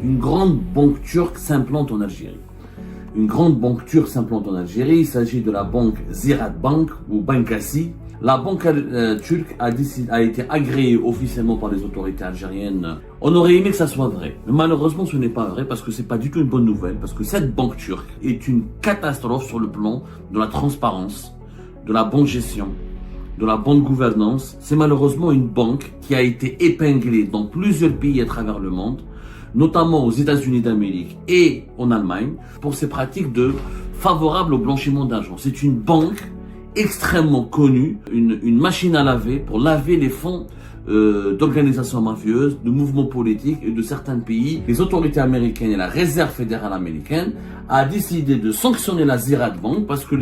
Une grande banque turque s'implante en Algérie. Une grande banque turque s'implante en Algérie. Il s'agit de la banque Ziraat Bank ou Bankassi. La banque turque a été agréée officiellement par les autorités algériennes. On aurait aimé que ça soit vrai. Mais malheureusement, ce n'est pas vrai parce que c'est pas du tout une bonne nouvelle. Parce que cette banque turque est une catastrophe sur le plan de la transparence, de la bonne gestion, de la bonne gouvernance. C'est malheureusement une banque qui a été épinglée dans plusieurs pays à travers le monde, notamment aux États-Unis d'Amérique et en Allemagne, pour ses pratiques favorables au blanchiment d'argent. C'est une banque extrêmement connue, une machine à laver pour laver les fonds d'organisations mafieuses, de mouvements politiques et de certains pays. Les autorités américaines et la Réserve fédérale américaine a décidé de sanctionner la Ziraat Bank parce que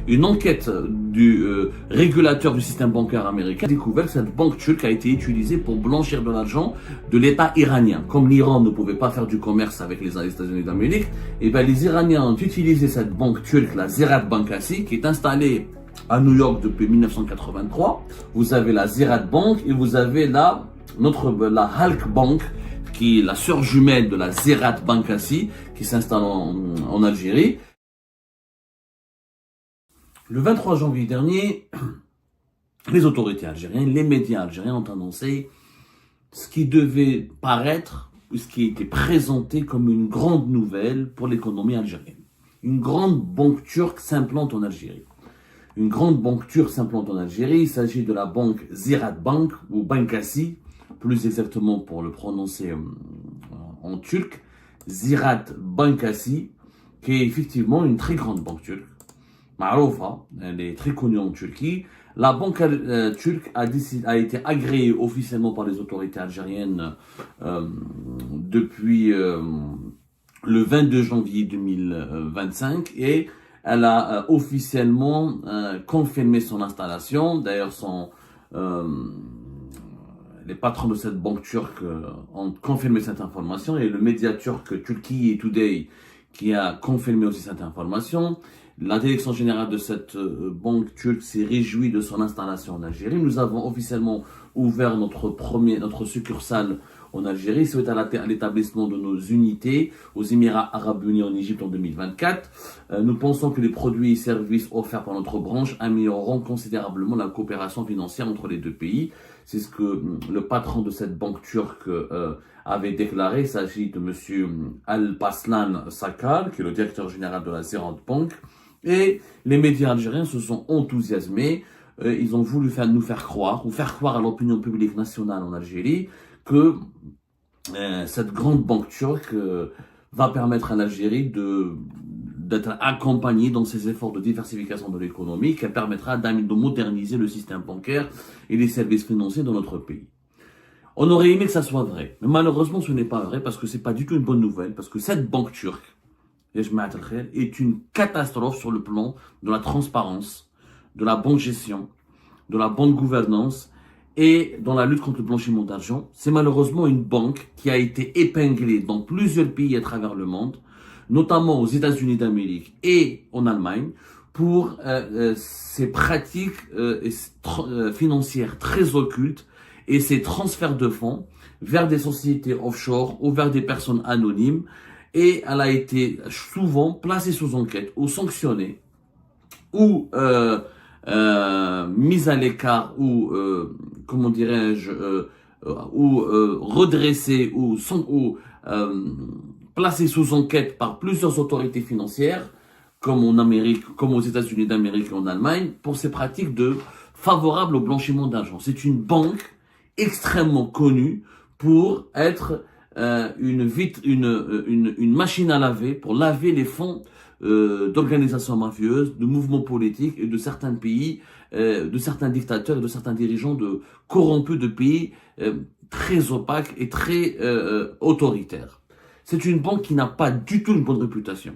une enquête du régulateur du système bancaire américain a découvert que cette banque turque a été utilisée pour blanchir de l'argent de l'État iranien. Comme l'Iran ne pouvait pas faire du commerce avec les États-Unis d'Amérique, et bien les Iraniens ont utilisé cette banque turque, la Ziraat Bankassi, qui est installée à New York depuis 1983. Vous avez la Ziraat Bank et vous avez la Halk Bank, qui est la sœur jumelle de la Ziraat Bankassi, qui s'installe en Algérie. Le 23 janvier dernier, les autorités algériennes, les médias algériens ont annoncé ce qui devait paraître, ou ce qui était présenté comme une grande nouvelle pour l'économie algérienne. Une grande banque turque s'implante en Algérie. Une grande banque turque s'implante en Algérie. Il s'agit de la banque Ziraat Bank ou Bankassi, plus exactement pour le prononcer en turc, Ziraat Bankassi, qui est effectivement une très grande banque turque. Maroufa, elle est très connue en Turquie. La banque turque a été agréée officiellement par les autorités algériennes depuis le 22 janvier 2025 et elle a officiellement confirmé son installation. D'ailleurs, les patrons de cette banque turque ont confirmé cette information et le média turc Turkey Today qui a confirmé aussi cette information. La direction générale de cette banque turque s'est réjouie de son installation en Algérie. Nous avons officiellement ouvert notre succursale en Algérie suite à l'établissement de nos unités aux Émirats Arabes Unis en Égypte en 2024. Nous pensons que les produits et services offerts par notre branche amélioreront considérablement la coopération financière entre les deux pays. C'est ce que le patron de cette banque turque avait déclaré. Il s'agit de M. Alparslan Sakal, qui est le directeur général de la Ziraat Bank. Et les médias algériens se sont enthousiasmés. Ils ont voulu nous faire croire, ou faire croire à l'opinion publique nationale en Algérie, que cette grande banque turque va permettre à l'Algérie d'être accompagnée dans ses efforts de diversification de l'économie, qui permettra de moderniser le système bancaire et les services financiers dans notre pays. On aurait aimé que ça soit vrai, mais malheureusement ce n'est pas vrai parce que c'est pas du tout une bonne nouvelle, parce que cette banque turque est une catastrophe sur le plan de la transparence, de la bonne gestion, de la bonne gouvernance et dans la lutte contre le blanchiment d'argent. C'est malheureusement une banque qui a été épinglée dans plusieurs pays à travers le monde, notamment aux États-Unis d'Amérique et en Allemagne, pour ses pratiques financières très occultes et ses transferts de fonds vers des sociétés offshore ou vers des personnes anonymes. Et elle a été souvent placée sous enquête ou sanctionnée ou mise à l'écart ou comment dirais-je ou redressée ou placée sous enquête par plusieurs autorités financières comme en Amérique, comme aux États-Unis d'Amérique et en Allemagne pour ses pratiques favorables au blanchiment d'argent. C'est une banque extrêmement connue pour être une machine à laver pour laver les fonds d'organisations mafieuses, de mouvements politiques et de certains pays, de certains dictateurs et de certains dirigeants corrompus de pays très opaques et très autoritaires. C'est une banque qui n'a pas du tout une bonne réputation.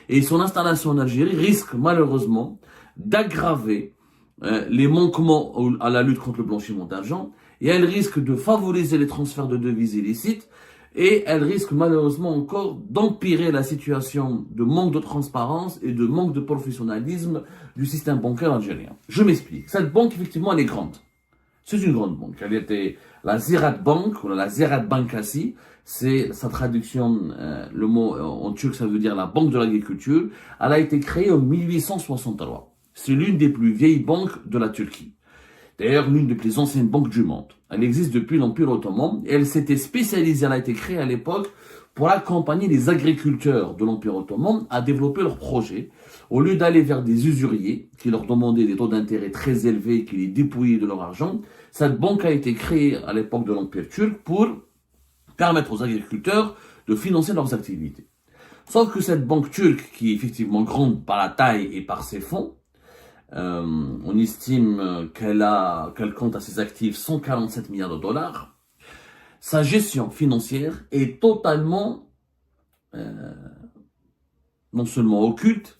Et son installation en Algérie risque malheureusement d'aggraver les manquements à la lutte contre le blanchiment d'argent et elle risque de favoriser les transferts de devises illicites et elle risque malheureusement encore d'empirer la situation de manque de transparence et de manque de professionnalisme du système bancaire algérien. Je m'explique. Cette banque, effectivement, elle est grande. C'est une grande banque. Elle était la Ziraat Bank, ou la Ziraat Bankassi. c'est sa traduction, le mot en turc ça veut dire la banque de l'agriculture. Elle a été créée en 1863. C'est l'une des plus vieilles banques de la Turquie. D'ailleurs, l'une des plus anciennes banques du monde. Elle existe depuis l'Empire ottoman et elle s'était spécialisée, elle a été créée à l'époque pour accompagner les agriculteurs de l'Empire ottoman à développer leurs projets. Au lieu d'aller vers des usuriers qui leur demandaient des taux d'intérêt très élevés et qui les dépouillaient de leur argent, cette banque a été créée à l'époque de l'Empire turc pour permettre aux agriculteurs de financer leurs activités. Sauf que cette banque turque, qui est effectivement grande par la taille et par ses fonds, on estime qu'elle compte à ses actifs 147 milliards de dollars. Sa gestion financière est totalement, non seulement occulte,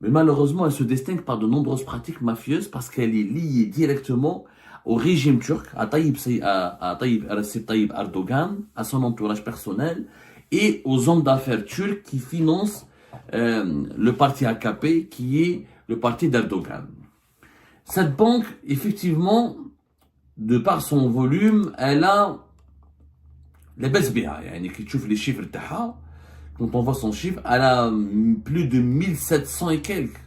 mais malheureusement elle se distingue par de nombreuses pratiques mafieuses parce qu'elle est liée directement au régime turc, à Recep Tayyip Erdogan, à son entourage personnel et aux hommes d'affaires turcs qui financent le parti AKP qui est le parti d'Erdogan. Cette banque, effectivement, de par son volume, elle a les baisses bien. Les chiffres, quand on voit son chiffre, elle a plus de 1700 et quelques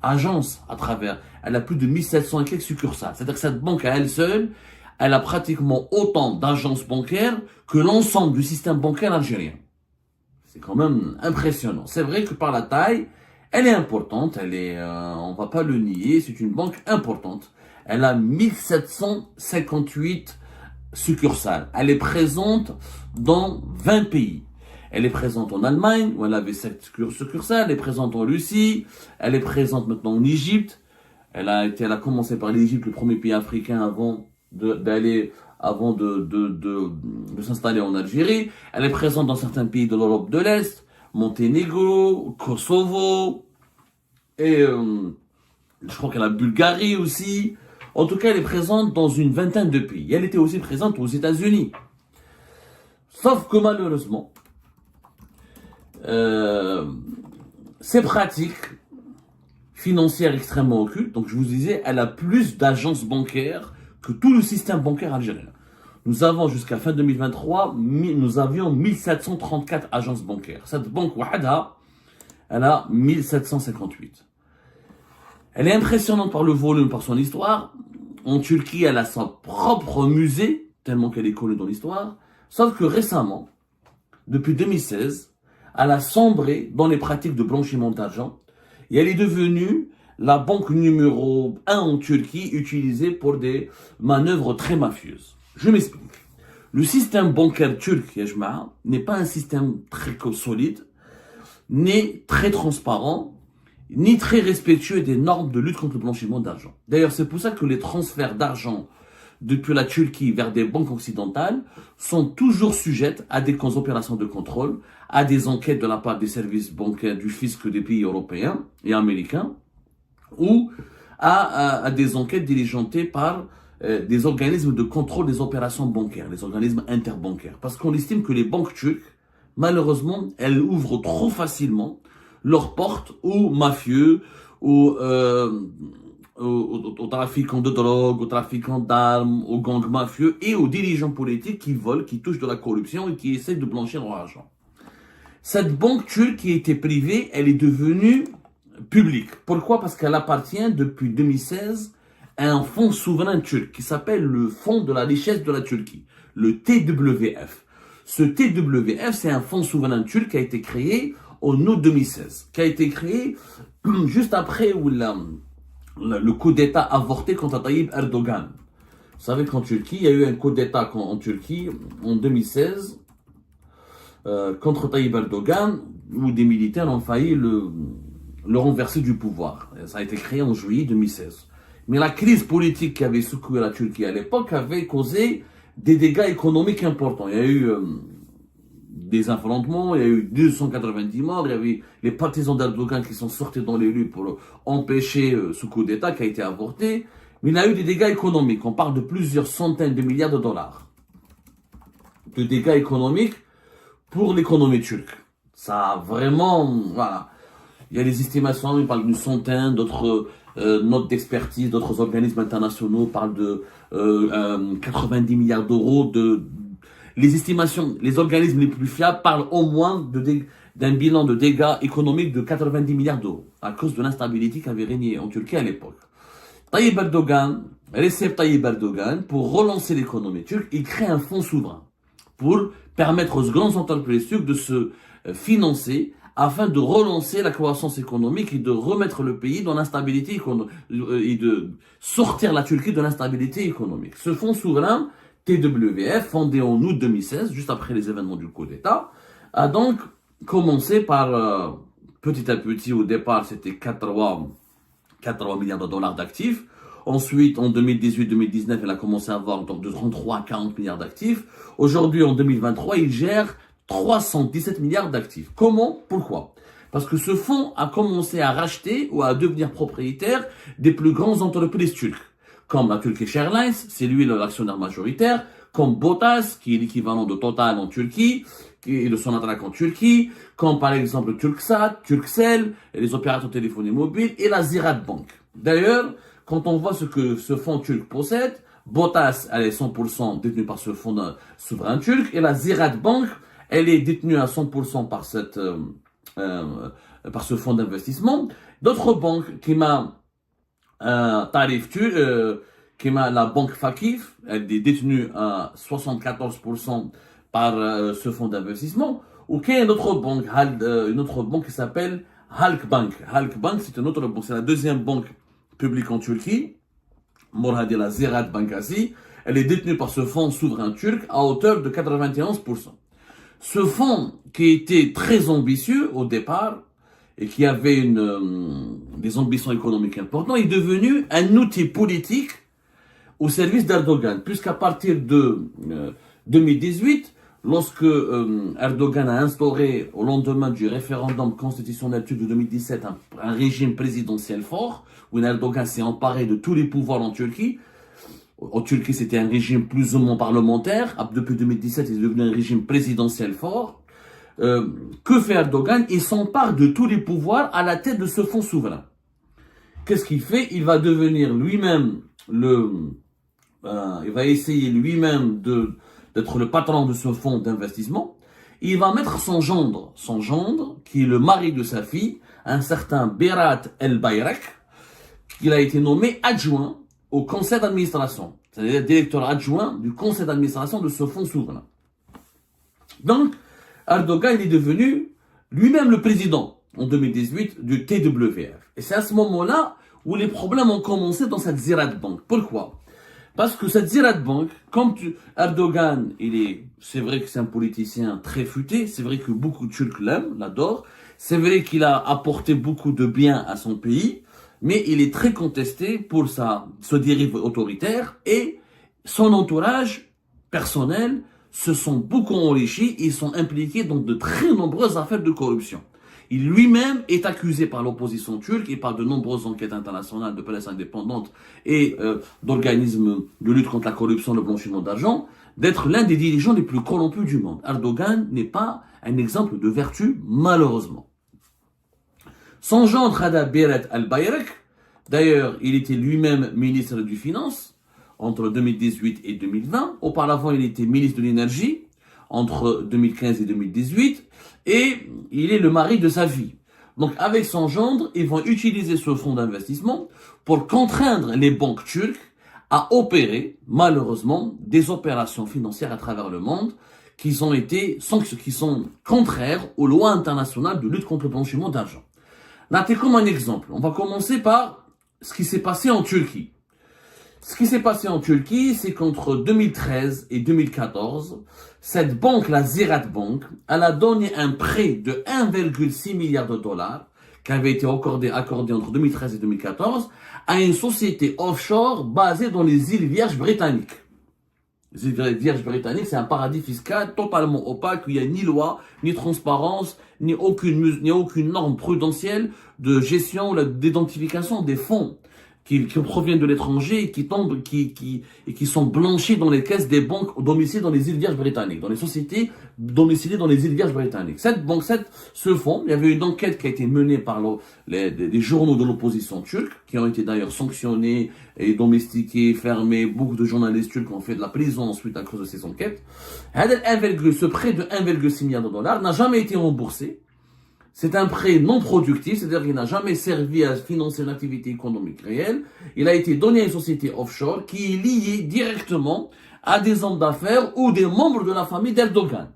agences à travers. Elle a plus de 1700 et quelques succursales. C'est-à-dire que cette banque à elle seule, elle a pratiquement autant d'agences bancaires que l'ensemble du système bancaire algérien. C'est quand même impressionnant. C'est vrai que par la taille, elle est importante, on va pas le nier, c'est une banque importante. Elle a 1758 succursales. Elle est présente dans 20 pays. Elle est présente en Allemagne, où elle avait 7 succursales. Elle est présente en Russie. Elle est présente maintenant en Égypte. Elle a commencé par l'Égypte, le premier pays africain avant de s'installer en Algérie. Elle est présente dans certains pays de l'Europe de l'Est, Monténégro, Kosovo, et je crois qu'elle a Bulgarie aussi. En tout cas, elle est présente dans une vingtaine de pays. Elle était aussi présente aux États-Unis. Sauf que malheureusement, ces pratiques financières extrêmement occultes, donc je vous disais, elle a plus d'agences bancaires que tout le système bancaire algérien. Nous avons jusqu'à fin 2023, nous avions 1734 agences bancaires. Cette banque Wahada, elle a 1758. Elle est impressionnante par le volume, par son histoire. En Turquie, elle a son propre musée, tellement qu'elle est connue dans l'histoire. Sauf que récemment, depuis 2016, elle a sombré dans les pratiques de blanchiment d'argent et elle est devenue la banque numéro 1 en Turquie utilisée pour des manœuvres très mafieuses. Je m'explique. Le système bancaire turc, n'est pas un système très solide, ni très transparent, ni très respectueux des normes de lutte contre le blanchiment d'argent. D'ailleurs, c'est pour ça que les transferts d'argent depuis la Turquie vers des banques occidentales sont toujours sujettes à des opérations de contrôle, à des enquêtes de la part des services bancaires du fisc des pays européens et américains, ou à des enquêtes diligentées par des organismes de contrôle des opérations bancaires, les organismes interbancaires. Parce qu'on estime que les banques turques, malheureusement, elles ouvrent trop facilement leurs portes aux mafieux, aux trafiquants de drogue, aux trafiquants d'armes, aux gangs mafieux et aux dirigeants politiques qui volent, qui touchent de la corruption et qui essaient de blanchir leur argent. Cette banque turque qui était privée, elle est devenue publique. Pourquoi? Parce qu'elle appartient depuis 2016 à un fonds souverain turc qui s'appelle le Fonds de la richesse de la Turquie, le TWF. Ce TWF, c'est un fonds souverain turc qui a été créé en août 2016, qui a été créé juste après où le coup d'État avorté contre Tayyip Erdogan. Vous savez qu'en Turquie, il y a eu un coup d'État en Turquie en 2016 contre Tayyip Erdogan, où des militaires ont failli le renverser du pouvoir. Ça a été créé en juillet 2016. Mais la crise politique qui avait secoué la Turquie à l'époque avait causé des dégâts économiques importants. Il y a eu des affrontements, il y a eu 290 morts, il y avait les partisans d'Erdogan qui sont sortis dans les rues pour empêcher ce coup d'État qui a été avorté. Mais il y a eu des dégâts économiques. On parle de plusieurs centaines de milliards de dollars de dégâts économiques pour l'économie turque. Ça a vraiment... Voilà. Il y a des estimations, ils parlent d'une centaine, d'autres notes d'expertise, d'autres organismes internationaux parlent de 90 milliards d'euros les estimations, les organismes les plus fiables parlent au moins d'un bilan de dégâts économiques de 90 milliards d'euros à cause de l'instabilité qui avait régné en Turquie à l'époque. Tayyip Erdogan, Recep Tayyip Erdogan, pour relancer l'économie turque, il crée un fonds souverain pour permettre aux grandes entreprises turques de se financer afin de relancer la croissance économique et de remettre le pays dans l'instabilité économique et de sortir la Turquie de l'instabilité économique. Ce fonds souverain, TWF, fondé en août 2016, juste après les événements du coup d'État, a donc commencé par, petit à petit, au départ, c'était 83 milliards de dollars d'actifs. Ensuite, en 2018-2019, il a commencé à avoir de 33 à 40 milliards d'actifs. Aujourd'hui, en 2023, il gère 317 milliards d'actifs. Comment? Pourquoi? Parce que ce fonds a commencé à racheter ou à devenir propriétaire des plus grandes entreprises turques, comme la Turkish Airlines, c'est lui l'actionnaire majoritaire, comme BOTAS, qui est l'équivalent de Total en Turquie, et de Sonatrach en Turquie, comme par exemple Turksat, Turkcell, les opérateurs de téléphonie mobile, et la Ziraat Bank. D'ailleurs, quand on voit ce que ce fonds turc possède, BOTAS, elle est 100% détenue par ce fonds souverain turc, et la Ziraat Bank, elle est détenue à 100% par par ce fonds d'investissement. D'autres banques, qui m'a tarif turc, qui m'a la banque Fakif, elle est détenue à 74% par ce fonds d'investissement. Ou qu'il y a une autre banque qui s'appelle Halkbank. Halkbank, c'est une autre banque, c'est la deuxième banque publique en Turquie. Moradi la Ziraat Bankası. Elle est détenue par ce fonds souverain turc à hauteur de 91%. Ce fonds, qui était très ambitieux au départ et qui avait des ambitions économiques importantes, est devenu un outil politique au service d'Erdogan, puisqu'à partir de 2018, lorsque Erdogan a instauré au lendemain du référendum constitutionnel turc de 2017 un régime présidentiel fort, où Erdogan s'est emparé de tous les pouvoirs en Turquie. En Turquie, c'était un régime plus ou moins parlementaire. Depuis 2017, il est devenu un régime présidentiel fort. Que fait Erdogan? Il s'empare de tous les pouvoirs à la tête de ce fonds souverain. Qu'est-ce qu'il fait? Il va devenir lui-même il va essayer lui-même d'être le patron de ce fonds d'investissement. Il va mettre son gendre, qui est le mari de sa fille, un certain Berat El-Bayrak, qu'il a été nommé adjoint au conseil d'administration, c'est-à-dire directeur adjoint du conseil d'administration de ce fonds souverain. Donc, Erdogan est devenu lui-même le président en 2018 du TWF. Et c'est à ce moment-là où les problèmes ont commencé dans cette Ziraat Bank. Pourquoi? Parce que cette Ziraat Bank, Erdogan, c'est vrai que c'est un politicien très futé, c'est vrai que beaucoup de Turcs l'aiment, l'adorent, c'est vrai qu'il a apporté beaucoup de bien à son pays, mais il est très contesté pour ce dérive autoritaire et son entourage personnel se sont beaucoup enrichis et sont impliqués dans de très nombreuses affaires de corruption. Il lui-même est accusé par l'opposition turque et par de nombreuses enquêtes internationales de presse indépendante et d'organismes de lutte contre la corruption et le blanchiment d'argent d'être l'un des dirigeants les plus corrompus du monde. Erdogan n'est pas un exemple de vertu, malheureusement. Son gendre Hada Berat El-Bayrak, d'ailleurs, il était lui-même ministre des Finances entre 2018 et 2020. Auparavant, il était ministre de l'Énergie entre 2015 et 2018. Et il est le mari de sa fille. Donc, avec son gendre, ils vont utiliser ce fonds d'investissement pour contraindre les banques turques à opérer, malheureusement, des opérations financières à travers le monde qui sont contraires aux lois internationales de lutte contre le blanchiment d'argent. Là, comme un exemple. On va commencer par ce qui s'est passé en Turquie. Ce qui s'est passé en Turquie, c'est qu'entre 2013 et 2014, cette banque, la Ziraat Bank, elle a donné un prêt de 1,6 milliard de dollars qui avait été accordé entre 2013 et 2014 à une société offshore basée dans les îles Vierges britanniques. Les îles Vierges britanniques, c'est un paradis fiscal totalement opaque, où il n'y a ni loi, ni transparence, ni aucune norme prudentielle de gestion ou d'identification des fonds qui proviennent de l'étranger et qui sont blanchis dans les caisses des banques domiciliées dans les îles Vierges britanniques, dans les sociétés domiciliées dans les îles Vierges britanniques. Ce fonds, il y avait une enquête qui a été menée par les journaux de l'opposition turque, qui ont été d'ailleurs sanctionnés et domestiqués, fermés. Beaucoup de journalistes turcs ont fait de la prison ensuite à cause de ces enquêtes. Ce prêt de 1,6 milliard de dollars n'a jamais été remboursé. C'est un prêt non productif, c'est-à-dire qu'il n'a jamais servi à financer une activité économique réelle. Il a été donné à une société offshore qui est liée directement à des hommes d'affaires ou des membres de la famille d'Erdogan.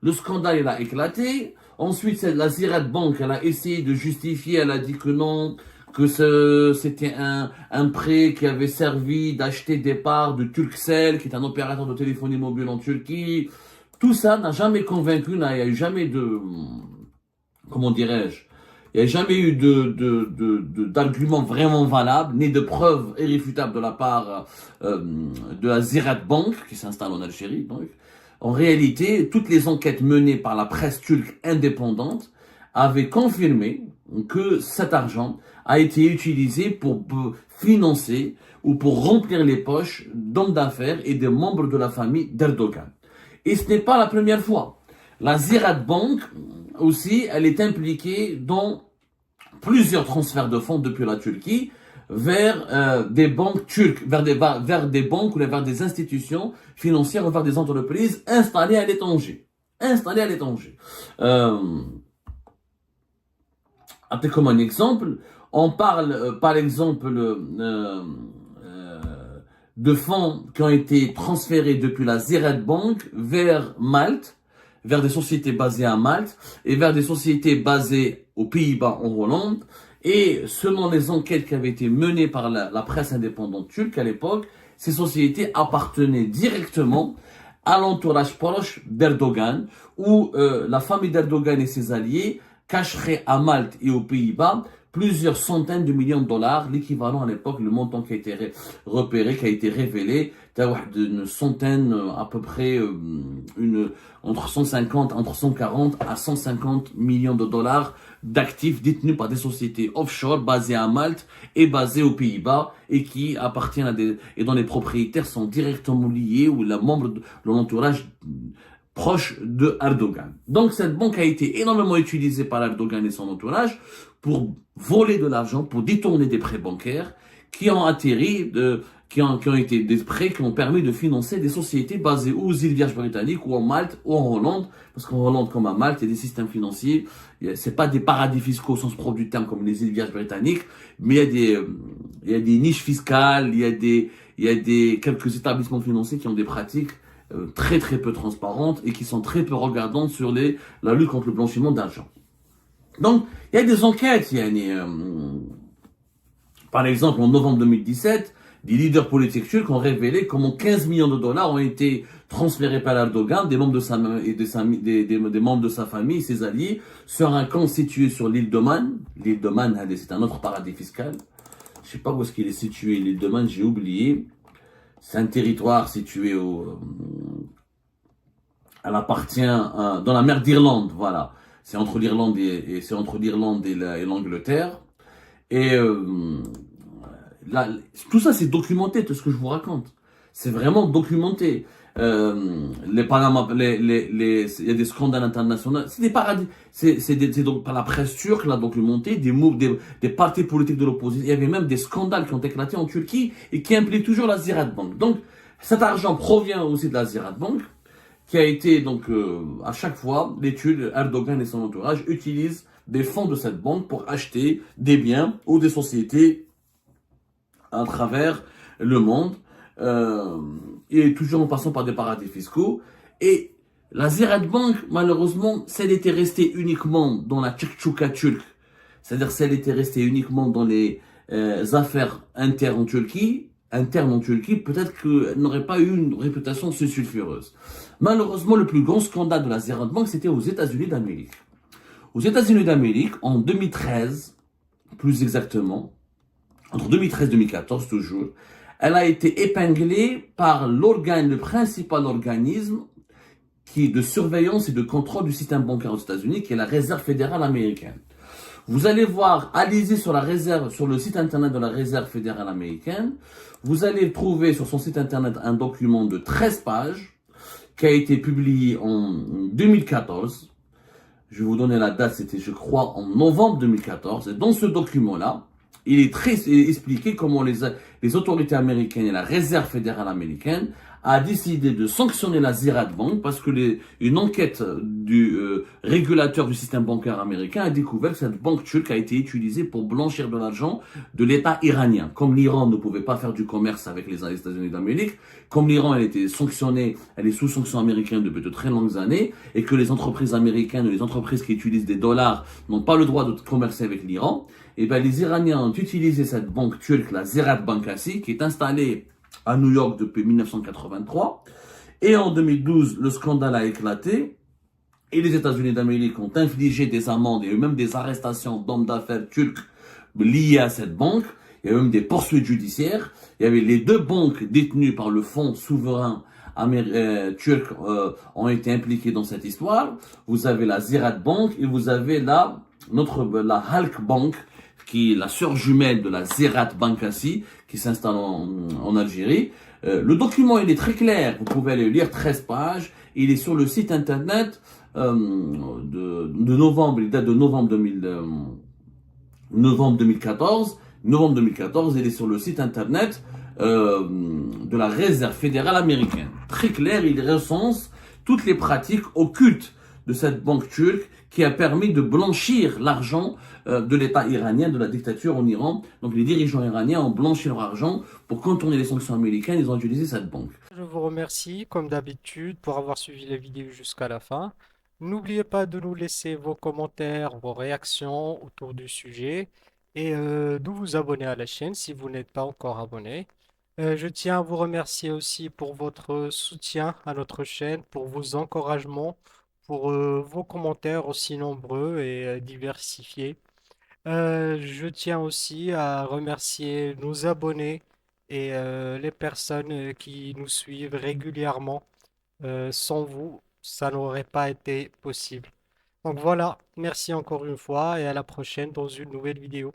Le scandale, il a éclaté. Ensuite, la Ziraat Bank, elle a essayé de justifier, elle a dit que non, que c'était un prêt qui avait servi d'acheter des parts de Turkcell, qui est un opérateur de téléphonie mobile en Turquie. Tout ça n'a jamais convaincu, il n'y a eu jamais de... Comment dirais-je, il n'y a jamais eu d'arguments vraiment valables, ni de preuves irréfutables de la part de la Ziraat Bank, qui s'installe en Algérie. Donc, en réalité, toutes les enquêtes menées par la presse turque indépendante avaient confirmé que cet argent a été utilisé pour financer ou pour remplir les poches d'hommes d'affaires et des membres de la famille d'Erdogan. Et ce n'est pas la première fois. La Ziraat Bank aussi, elle est impliquée dans plusieurs transferts de fonds depuis la Turquie vers des banques turques, vers des banques ou vers des institutions financières ou vers des entreprises installées à l'étranger. Comme un exemple, on parle par exemple de fonds qui ont été transférés depuis la Ziraat Bank vers Malte, vers des sociétés basées à Malte et vers des sociétés basées aux Pays-Bas en Hollande. Et selon les enquêtes qui avaient été menées par la presse indépendante turque à l'époque, ces sociétés appartenaient directement à l'entourage proche d'Erdogan, où la famille d'Erdogan et ses alliés cacheraient à Malte et aux Pays-Bas plusieurs centaines de millions de dollars, l'équivalent à l'époque, le montant qui a été repéré, qui a été révélé, d'une centaine, à peu près, entre 140 à 150 millions de dollars d'actifs détenus par des sociétés offshore basées à Malte et basées aux Pays-Bas et qui appartiennent et dont les propriétaires sont directement liés ou les membres de l'entourage proche de Erdogan. Donc cette banque a été énormément utilisée par Erdogan et son entourage pour voler de l'argent, pour détourner des prêts bancaires qui ont atterri, qui ont été des prêts qui ont permis de financer des sociétés basées aux îles Vierges britanniques ou en Malte ou en Hollande, parce qu'en Hollande comme à Malte, il y a des systèmes financiers, c'est pas des paradis fiscaux au sens propre du terme comme les îles Vierges britanniques, mais il y a des niches fiscales, il y a quelques établissements financiers qui ont des pratiques très très peu transparentes et qui sont très peu regardantes sur la lutte contre le blanchiment d'argent. Donc, il y a des enquêtes, par exemple, en novembre 2017, des leaders politiques turcs ont révélé comment 15 millions de dollars ont été transférés par Erdogan, des membres des membres de sa famille, ses alliés, sur un camp situé sur l'île d'Oman. L'île d'Oman, c'est un autre paradis fiscal. Je sais pas où est-ce qu'il est situé, l'île d'Oman, j'ai oublié. C'est un territoire situé elle appartient dans la mer d'Irlande, voilà. C'est entre l'Irlande et l'Angleterre. Et tout ça, c'est documenté, tout ce que je vous raconte. C'est vraiment documenté. Les Panama, il y a des scandales internationaux. C'est des paradis. C'est donc par la presse turque l'a documenté, des partis politiques de l'opposition. Il y avait même des scandales qui ont éclaté en Turquie et qui impliquent toujours la Ziraat Bank. Donc, cet argent provient aussi de la Ziraat Bank, qui a été donc à chaque fois, l'étude Erdogan et son entourage utilisent des fonds de cette banque pour acheter des biens ou des sociétés à travers le monde. Et toujours en passant par des paradis fiscaux. Et la Ziraat Bank, malheureusement, si elle était restée uniquement dans la tchèque turque, c'est-à-dire si elle était restée uniquement dans les affaires internes en Turquie, peut-être qu'elle n'aurait pas eu une réputation aussi sulfureuse. Malheureusement, le plus grand scandale de la Ziraat Bank, c'était aux États-Unis d'Amérique. Aux États-Unis d'Amérique, en 2013, plus exactement, entre 2013 et 2014 toujours, elle a été épinglée par le principal organisme de surveillance et de contrôle du système bancaire aux États-Unis, qui est la Réserve fédérale américaine. Vous allez voir, allez-y sur la réserve, sur le site internet de la Réserve fédérale américaine. Vous allez trouver sur son site internet un document de 13 pages qui a été publié en 2014. Je vais vous donner la date, c'était je crois en novembre 2014. Et dans ce document-là, il est expliqué comment les autorités américaines et la Réserve fédérale américaine a décidé de sanctionner la Ziraat Bank parce que une enquête du régulateur du système bancaire américain a découvert que cette banque turque a été utilisée pour blanchir de l'argent de l'État iranien. Comme l'Iran ne pouvait pas faire du commerce avec les États-Unis d'Amérique, comme l'Iran elle était sanctionnée, elle est sous sanction américaine depuis de très longues années, et que les entreprises américaines ou les entreprises qui utilisent des dollars n'ont pas le droit de commercer avec l'Iran, et ben les Iraniens ont utilisé cette banque turque, la Ziraat Bankasi, qui est installée à New York depuis 1983. Et en 2012, le scandale a éclaté et les États-Unis d'Amérique ont infligé des amendes et même des arrestations d'hommes d'affaires turcs liés à cette banque. Il y a même des poursuites judiciaires. Il y avait les deux banques détenues par le fonds souverain turc ont été impliquées dans cette histoire. Vous avez la Ziraat Bank et vous avez la Halk Bank, qui est la sœur jumelle de la Ziraat Bankasi, qui s'installe en Algérie. Le document, il est très clair. Vous pouvez aller lire 13 pages. Il est sur le site internet de novembre. Il date de novembre 2014. Novembre 2014, il est sur le site internet de la Réserve fédérale américaine. Très clair, il recense toutes les pratiques occultes de cette banque turque qui a permis de blanchir l'argent de l'État iranien, de la dictature en Iran. Donc les dirigeants iraniens ont blanchi leur argent pour contourner les sanctions américaines, ils ont utilisé cette banque. Je vous remercie, comme d'habitude, pour avoir suivi la vidéo jusqu'à la fin. N'oubliez pas de nous laisser vos commentaires, vos réactions autour du sujet et de vous abonner à la chaîne si vous n'êtes pas encore abonné. Je tiens à vous remercier aussi pour votre soutien à notre chaîne, pour vos encouragements, pour vos commentaires aussi nombreux et diversifiés. Je tiens aussi à remercier nos abonnés et les personnes qui nous suivent régulièrement. Sans vous, ça n'aurait pas été possible. Donc voilà, merci encore une fois et à la prochaine dans une nouvelle vidéo.